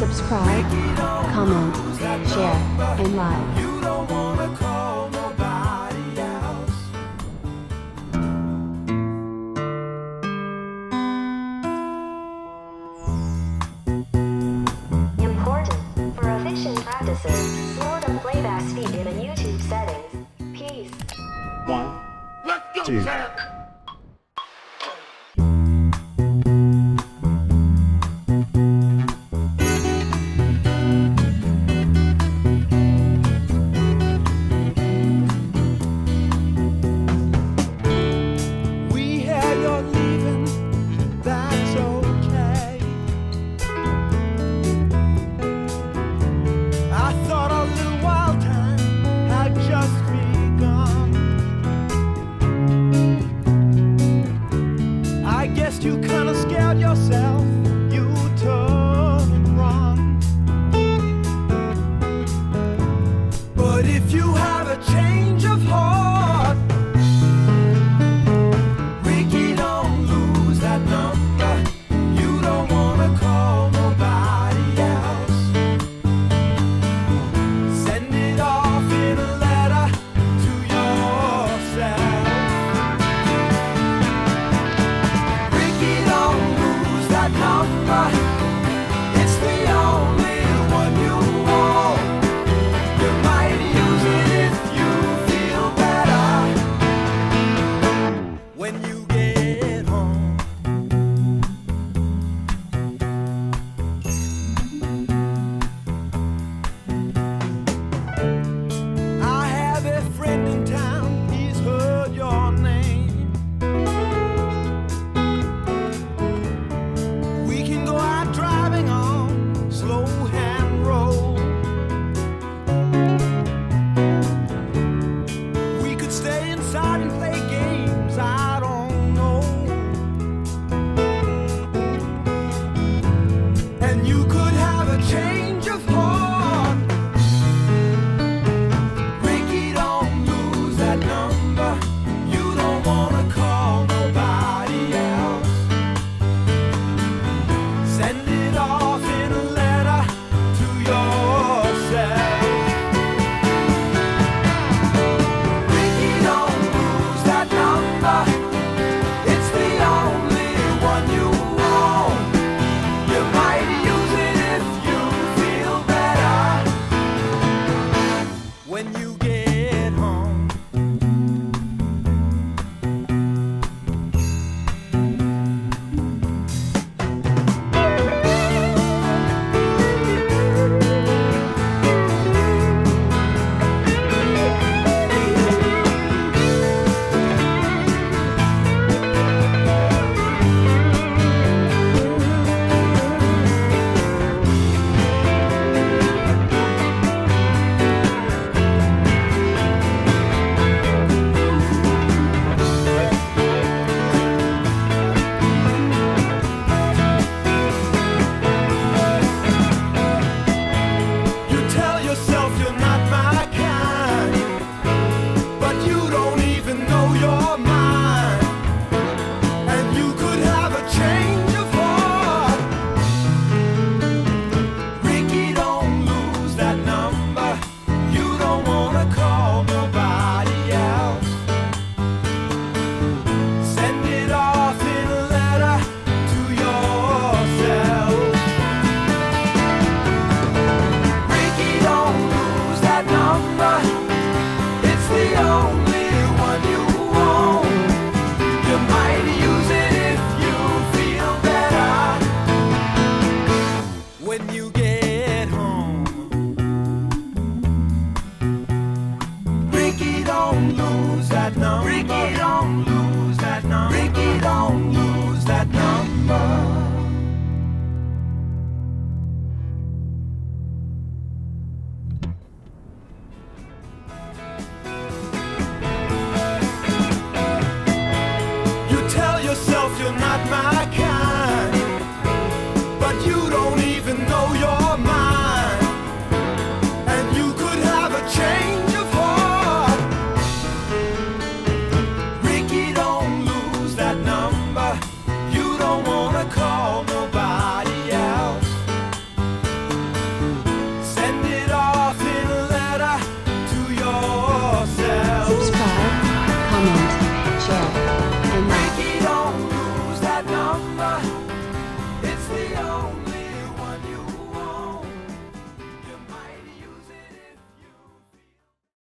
subscribe, comment, share, and like. You don't wanna call nobody else. Important. For efficient practices, slow the playback speed in the YouTube settings. Peace. 1, Let's go, 2. Jack. We hear you're leaving, that's okay. I thought our little wild time had just begun. I guess you kinda scared yourself, you turn and run. But if you have a change of heart, Rikki, don't lose that number. You don't wanna call nobody else. Send it off in a letter to yourself. Rikki, don't lose that number. It's the only one you want. You might use it if you feel better when you get home. I have a friend in town, he's heard your name. We can go out driving on slow hand road. We could stay inside and play games, I don't know. And you could have a change